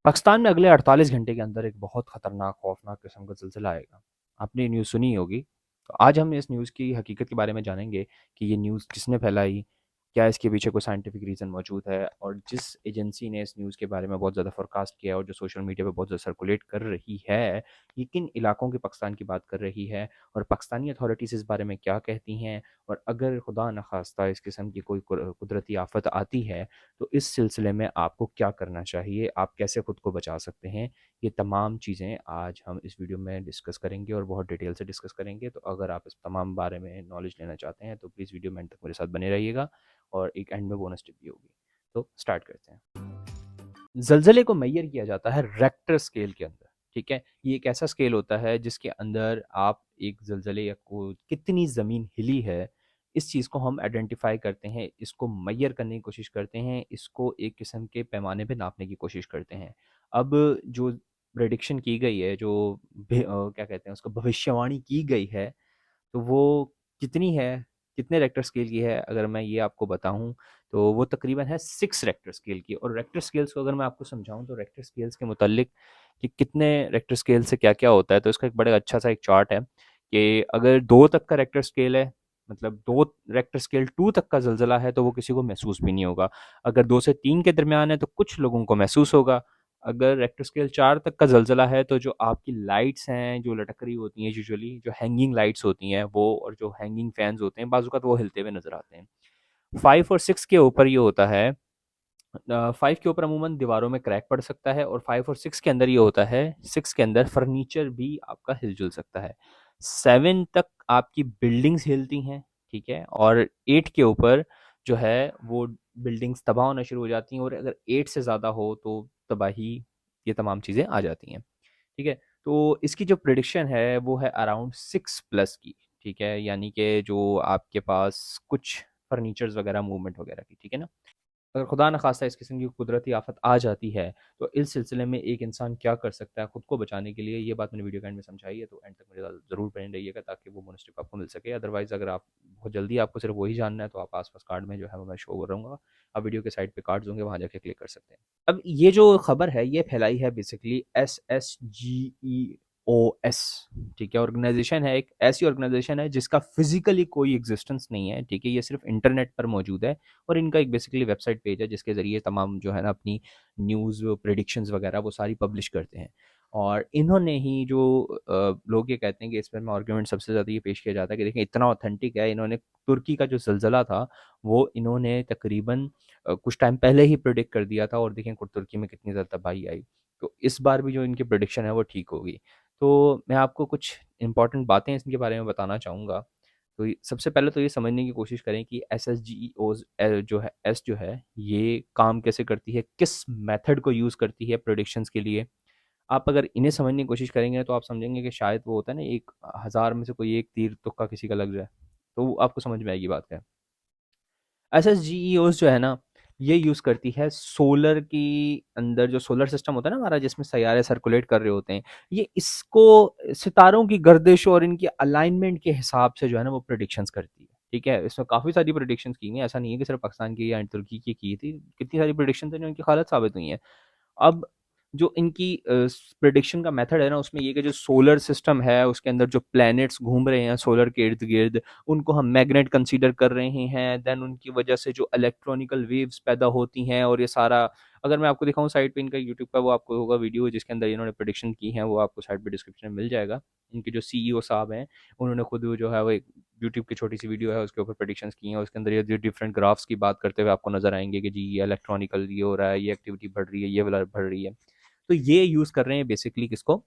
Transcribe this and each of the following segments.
पाकिस्तान में अगले 48 घंटे के अंदर एक बहुत खतरनाक, खौफनाक किस्म का ज़िलज़िला आएगा। आपने ये न्यूज़ सुनी होगी। तो आज हम इस न्यूज़ की हकीकत के बारे में जानेंगे कि ये न्यूज़ किसने फैलाई, क्या इसके पीछे कोई साइंटिफिक रीज़न मौजूद है और जिस एजेंसी ने इस न्यूज़ के बारे में बहुत ज़्यादा फ़ोरकास्ट किया है और जो सोशल मीडिया पे बहुत ज़्यादा सर्कुलेट कर रही है, ये किन इलाकों के पाकिस्तान की बात कर रही है और पाकिस्तानी अथॉरिटीज़ इस बारे में क्या कहती हैं और अगर खुदा न खास्ता इस किस्म की कोई कुदरती आफ़त आती है तो इस सिलसिले में आपको क्या करना चाहिए, आप कैसे खुद को बचा सकते हैं, ये तमाम चीज़ें आज हम इस वीडियो में डिस्कस करेंगे और बहुत डिटेल से डिस्कस करेंगे। तो अगर आप इस तमाम बारे में नॉलेज लेना चाहते हैं तो प्लीज़ वीडियो में एंड तक मेरे साथ बने रहिएगा और एक एंड में बोनस टिप भी होगी। तो स्टार्ट करते हैं। ज़लज़ले को मेज़र किया जाता है रेक्टर स्केल के अंदर, ठीक है? ये एक ऐसा स्केल होता है जिसके अंदर आप एक ज़लज़ले या को कितनी ज़मीन हिली है, इस चीज़ को हम आइडेंटिफ़ाई करते हैं, इसको मेज़र करने की कोशिश करते हैं, इसको एक किस्म के पैमाने पे नापने की कोशिश करते हैं। अब जो प्रेडिक्शन की गई है, क्या कहते हैं उसको, भविष्यवाणी की गई है, तो वो कितनी है, कितने रेक्टर स्केल की है, अगर मैं ये आपको बताऊँ, तो वो तकरीबन है 6 रेक्टर स्केल की। और रेक्टर स्केल्स को अगर मैं आपको समझाऊँ तो रेक्टर स्केल्स के मुतालिक कि कितने रेक्टर स्केल से क्या-क्या होता है, तो इसका एक बड़ा अच्छा-सा एक चार्ट है कि अगर 2 तक का रेक्टर स्केल है, मतलब 2 रेक्टर स्केल 2 तक का ज़लज़ला है, तो वो किसी को महसूस भी नहीं होगा। अगर 2 से 3 के दरमियान है, तो कुछ लोगों को महसूस होगा। अगर रेक्टर स्केल 4 तक का ज़लज़ला है, तो जो आपकी लाइट्स हैं, जो लटक रही होती हैं यूजुअली, जो हैंगिंग लाइट्स होती हैं वो, और जो हैंगिंग फैन्स होते हैं, बाज़ औक़ात वो हिलते हुए नज़र आते हैं। 5 और 6 के ऊपर ये होता है, 5 के ऊपर अमूमन दीवारों में क्रैक पड़ सकता है और 5 और 6 के अंदर ये होता है, 6 के अंदर फर्नीचर भी आपका हिल-जुल सकता है। 7 तक आपकी बिल्डिंग्स हिलती हैं, ठीक है? और 8 के ऊपर जो है वो बिल्डिंग्स तबाह होना शुरू हो जाती हैं और अगर 8 से ज़्यादा हो तो तबाही, ये तमाम चीज़ें आ जाती हैं, ठीक है? तो इसकी जो प्रेडिक्शन है वो है अराउंड 6 प्लस की, ठीक है? यानी कि जो आपके पास कुछ फर्नीचर्स वगैरह, मूवमेंट वगैरह की, ठीक है ना? अगर खुदा न खास्ता इस किस्म की कुदरती आफ़त आ जाती है, तो इस सिलसिले में एक इंसान क्या कर सकता है खुद को बचाने के लिए, ये बात मैंने वीडियो के एंड में समझाई है, तो एंड तक मेरे साथ ज़रूर बने रहिएगा ताकि वो बोनस टिप आपको मिल सके। अदरवाइज़ अगर आप बहुत जल्दी आपको सिर्फ वही जानना है, तो आप आस-पास कार्ड में जो है वो मैं शो करूँगा। आप वीडियो के साइड पे कार्ड्स होंगे, वहाँ जाके क्लिक कर सकते हैं। अब ये जो खबर है, ये फैलाई है बेसिकली एसएसजीईओएस, ठीक है? ऑर्गेनाइज़ेशन है, एक ऐसी ऑर्गेनाइज़ेशन है जिसका फिज़िकली कोई एक्जिस्टेंस नहीं है, ठीक है? ये सिर्फ इंटरनेट पर मौजूद है और इनका एक बेसिकली वेबसाइट पेज है जिसके ज़रिए तमाम जो है ना अपनी न्यूज़, प्रेडिक्शंस वगैरह वो सारी पब्लिश करते हैं। और इन्होंने ही जो लोग ये कहते हैं कि इस पर में आर्गुमेंट सबसे ज़्यादा ये पेश किया जाता है कि देखिए इतना ऑथेंटिक है, इन्होंने तुर्की का जो ज़लज़ला था, वो इन्होंने तकरीबन कुछ टाइम पहले ही प्रेडिक्ट कर दिया था और देखें तुर्की में कितनी ज़्यादा तबाही आई। तो इस बार भी जो इनकी प्रेडिक्शन है वो ठीक होगी। तो मैं आपको कुछ इंपॉर्टेंट बातें इनके बारे में बताना चाहूँगा। तो सबसे पहले तो ये समझने की कोशिश करें कि एसएसजीईओज़ जो है, एस जो है, ये काम कैसे करती है, किस मेथड को यूज़ करती है प्रेडिक्शंस के लिए। आप अगर इन्हें समझने की कोशिश करेंगे तो आप समझेंगे कि शायद वो होता है ना, एक हज़ार में से कोई एक तीर तुक्का किसी का लग जाए, तो आपको समझ में आएगी बात क्या है। एसएसजीईओज़ जो है ना, ये यूज़ करती है सोलर की अंदर, जो सोलर सिस्टम होता है ना हमारा, जिसमें सैयारे सर्कुलेट कर रहे होते हैं, ये इसको सितारों की गर्दिश और इनकी अलाइनमेंट के हिसाब से जो है ना वो प्रेडिक्शंस करती है, ठीक है? इसमें काफ़ी सारी प्रेडिक्शंस की गई हैं, ऐसा नहीं है कि सिर्फ पाकिस्तान की या तुर्की की थी, कितनी सारी प्रेडिक्शंस हैं जो इनकी गलत साबित हुई हैं। अब जो इनकी प्रेडिक्शन का मेथड है ना, उसमें ये कि जो सोलर सिस्टम है उसके अंदर जो प्लैनेट्स घूम रहे हैं सोलर के इर्द गिर्द, उनको हम मैग्नेट कंसीडर कर रहे हैं, देन उनकी वजह से जो इलेक्ट्रॉनिकल वेव्स पैदा होती हैं और ये सारा, अगर मैं आपको दिखाऊं साइड पे इनका यूट्यूब का, वो आपको होगा वीडियो जिसके अंदर इन्होंने प्रेडिक्शन की है, वो आपको साइड पे डिस्क्रिप्शन में मिल जाएगा। इनके जो सीईओ साहब हैं, उन्होंने खुद वो जो है वो एक यूट्यूब की छोटी सी वीडियो है उसके ऊपर प्रेडिक्शंस की हैं, उसके अंदर ये जो डिफरेंट ग्राफ्स की बात करते हुए आपको नजर आएंगे कि जी ये इलेक्ट्रॉनिकल ये हो रहा है, ये एक्टिविटी बढ़ रही है, ये वाला बढ़ रही है। तो ये यूज़ कर रहे हैं बेसिकली किसको,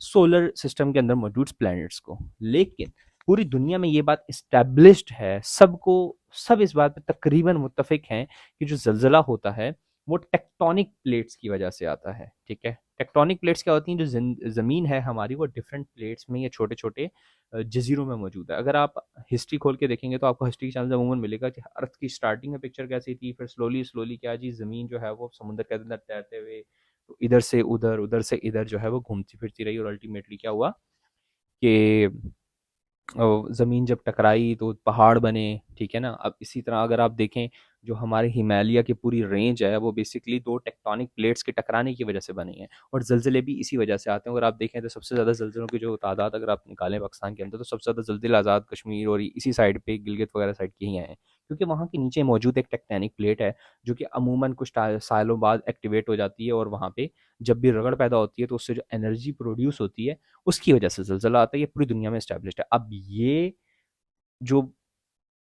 सोलर सिस्टम के अंदर मौजूद प्लैनेट्स को। लेकिन पूरी दुनिया में ये बात इस्टेब्लिश्ड है, सबको, सब इस बात पे तकरीबन मुत्तफिक हैं कि जो ज़लज़ला होता है वो टेक्टोनिक प्लेट्स की वजह से आता है, ठीक है? टेक्टोनिक प्लेट्स क्या होती हैं, जो ज़मीन है हमारी वो डिफरेंट प्लेट्स में या छोटे-छोटे जज़ीरों में मौजूद है। अगर आप हिस्ट्री खोल के देखेंगे तो आपको हिस्ट्री के चैनल में अमूमन मिलेगा कि अर्थ की स्टार्टिंग में पिक्चर कैसी थी, फिर स्लोली-स्लोली क्या जी ज़मीन जो है वो समुद्र के अंदर तैरते हुए, तो इधर से उधर, उधर से इधर जो है वो घूमती फिरती रही और अल्टीमेटली क्या हुआ कि ज़मीन जब टकराई तो पहाड़ बने, ठीक है ना? अब इसी तरह अगर आप देखें जो हमारे हिमालय की पूरी रेंज है वो बेसिकली 2 टेक्टोनिक प्लेट्स के टकराने की वजह से बनी है, और ज़लज़ले भी इसी वजह से आते हैं। अगर आप देखें तो सबसे ज़्यादा ज़लज़लों की जो तादाद अगर आप निकालें पाकिस्तान के अंदर, तो सबसे ज़्यादा ज़लज़ले आज़ाद कश्मीर और इसी साइड पे गिलगित वगैरह साइड के ही आए हैं। क्योंकि वहाँ के नीचे मौजूद एक टेक्टोनिक प्लेट है, जो कि अमूमन कुछ सालों बाद एक्टिवेट हो जाती है, और वहाँ पे जब भी रगड़ पैदा होती है तो उससे जो एनर्जी प्रोड्यूस होती है उसकी वजह से ज़लज़ला आता है। ये पूरी दुनिया में एस्टेब्लिश्ड है। अब ये जो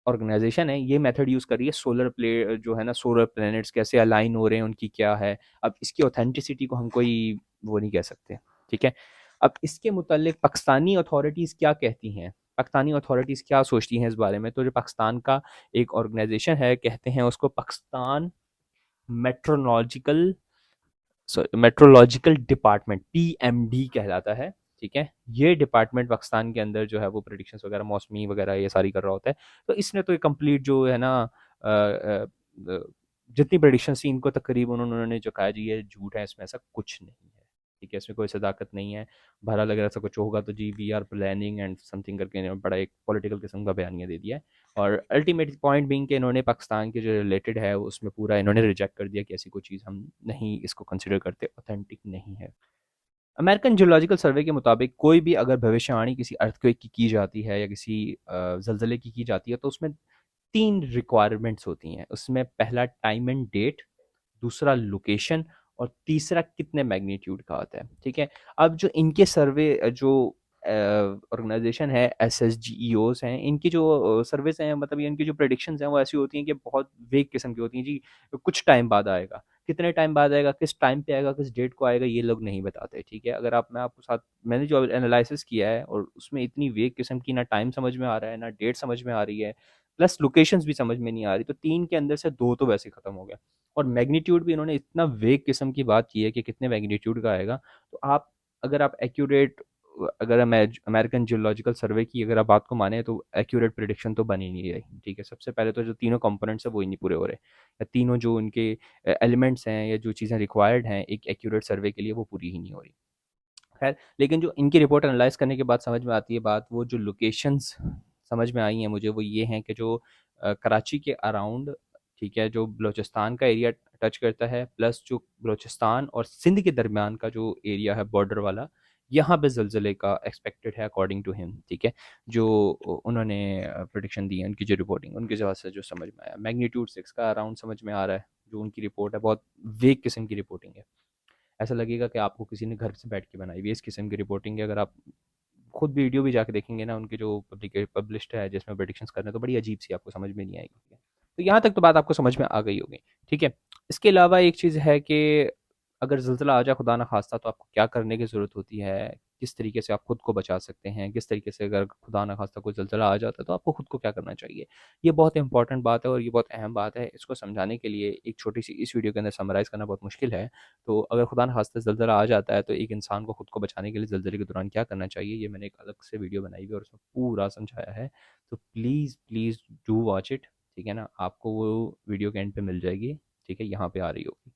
ऑर्गेनाइजेशन है ये मेथड यूज़ कर रही है, सोलर प्ले जो है ना, सोलर प्लैनेट्स कैसे अलाइन हो रहे हैं, उनकी क्या है। अब इसकी ऑथेंटिसिटी को हम कोई वो नहीं कह सकते, ठीक है। अब इसके मुतालिक पाकिस्तानी अथॉरिटीज़ क्या कहती हैं, पाकिस्तानी अथॉरिटीज़ क्या सोचती हैं इस बारे में। तो जो पाकिस्तान का एक ऑर्गेनाइजेशन है, कहते हैं उसको Pakistan meteorological meteorological department, PMD कहलाता है, ठीक है। ये डिपार्टमेंट पाकिस्तान के अंदर जो है वो प्रेडिक्शंस वगैरह मौसमी वगैरह ये सारी कर रहा होता है। तो इसने तो कंप्लीट जो है ना जितनी प्रेडिक्शंस थी इनको तकरीबन उन्होंने जो कहा जी ये झूठ है, इसमें ऐसा कुछ नहीं है, ठीक है, इसमें कोई सदाकत नहीं है। भरा लग रहा ऐसा कुछ होगा तो जी we are planning and something करके इन्होंने बड़ा एक पॉलिटिकल किस्म का बयानिया दे दिया है। और अल्टीमेट पॉइंट बिंग के इन्होंने पाकिस्तान के जो रिलेटेड है उसमें पूरा इन्होंने रिजेक्ट कर दिया कि ऐसी कोई चीज़ हम नहीं इसको कंसिडर करते, ऑथेंटिक नहीं है। अमेरिकन जियोलॉजिकल सर्वे के मुताबिक कोई भी अगर भविष्यवाणी किसी अर्थक्वेक की जाती है या किसी जलजले की जाती है, तो उसमें 3 रिक्वायरमेंट्स होती हैं। उसमें पहला टाइम एंड डेट, दूसरा लोकेशन, और तीसरा कितने मैग्नीट्यूड का आता है, ठीक है। अब जो इनके सर्वे जो ऑर्गेनाइजेशन है, एस एस जी ई ओज हैं, इनकी जो सर्वेज हैं, मतलब ये इनकी जो प्रडिक्शंस हैं वो ऐसी होती हैं कि बहुत वेग किस्म की होती हैं जी। कुछ टाइम बाद आएगा, कितने टाइम बाद आएगा, किस टाइम पे आएगा, किस डेट को आएगा, ये लोग नहीं बताते, ठीक है। अगर आप मैं आपको साथ मैंने जो एनालिसिस किया है और उसमें इतनी वेग किस्म की ना टाइम समझ में आ रहा है ना डेट समझ में आ रही है, प्लस लोकेशंस भी समझ में नहीं आ रही, तो 3 के अंदर से 2 तो वैसे खत्म हो गया। और मैग्नीट्यूड भी इन्होंने इतना वेग किस्म की बात की है कि कितने मैग्नीट्यूड का आएगा। तो आप अगर आप एक्यूरेट अगर अमेरिकन जियोलॉजिकल सर्वे की अगर आप बात को माने तो एक्यूरेट प्रिडिक्शन तो बन ही नहीं रही, ठीक है। सबसे पहले तो जो तीनों कंपोनेंट्स है वो ही नहीं पूरे हो रहे, या तीनों जो उनके एलिमेंट्स हैं या जो चीज़ें रिक्वायर्ड हैं एक एक्यूरेट सर्वे के लिए वो पूरी ही नहीं हो रही। खैर, लेकिन जो इनकी रिपोर्ट एनालाइज़ करने के बाद समझ में आती है बात, वो जो लोकेशंस समझ में आई हैं मुझे वो ये हैं कि जो कराची के अराउंड, ठीक है, जो बलूचिस्तान का एरिया टच करता है, प्लस जो बलूचिस्तान और सिंध के दरमियान का जो एरिया है बॉर्डर वाला, यहाँ पे ज़लज़ले का एक्सपेक्टेड है अकॉर्डिंग टू हिम, ठीक है। जो उन्होंने प्रेडिक्शन दी है, उनकी जो रिपोर्टिंग उनके हिसाब से जो समझ में आया, मैग्नीट्यूड 6 का अराउंड समझ में आ रहा है। जो उनकी रिपोर्ट है बहुत वेग किस्म की रिपोर्टिंग है, ऐसा लगेगा कि आपको किसी ने घर से बैठ के बनाई हुई है इस किस्म की रिपोर्टिंग है। अगर आप खुद वीडियो भी जाके देखेंगे ना उनके जो पब्लिश्ड है जिसमें प्रेडिक्शंस कर रहे हैं, तो बड़ी अजीब सी आपको समझ में नहीं आएगी। तो यहाँ तक तो बात आपको समझ में आ गई होगी, ठीक है। इसके अलावा एक चीज़ है कि अगर ज़िलज़ला आ जाए खुदा ना खास्ता तो आपको क्या करने की ज़रूरत होती है, किस तरीके से आप खुद को बचा सकते हैं, किस तरीके से अगर खुदा ना खास्ता कोई ज़िलज़ला आ जाता है तो आपको खुद को क्या करना चाहिए। ये बहुत इंपॉर्टेंट बात है और ये बहुत अहम बात है। इसको समझाने के लिए एक छोटी सी इस वीडियो के अंदर समराइज़ करना बहुत मुश्किल है। तो अगर खुदा न खास्ता ज़लज़ला आ जाता है तो एक इंसान को खुद को बचाने के लिए ज़लज़ले के दौरान क्या करना चाहिए, ये मैंने एक अलग से वीडियो बनाई हुई है और उसमें पूरा समझाया है। तो please, please do watch it, ठीक है ना? आपको वो वीडियो के एंड पे मिल जाएगी, ठीक है? यहाँ पे आ रही होगी।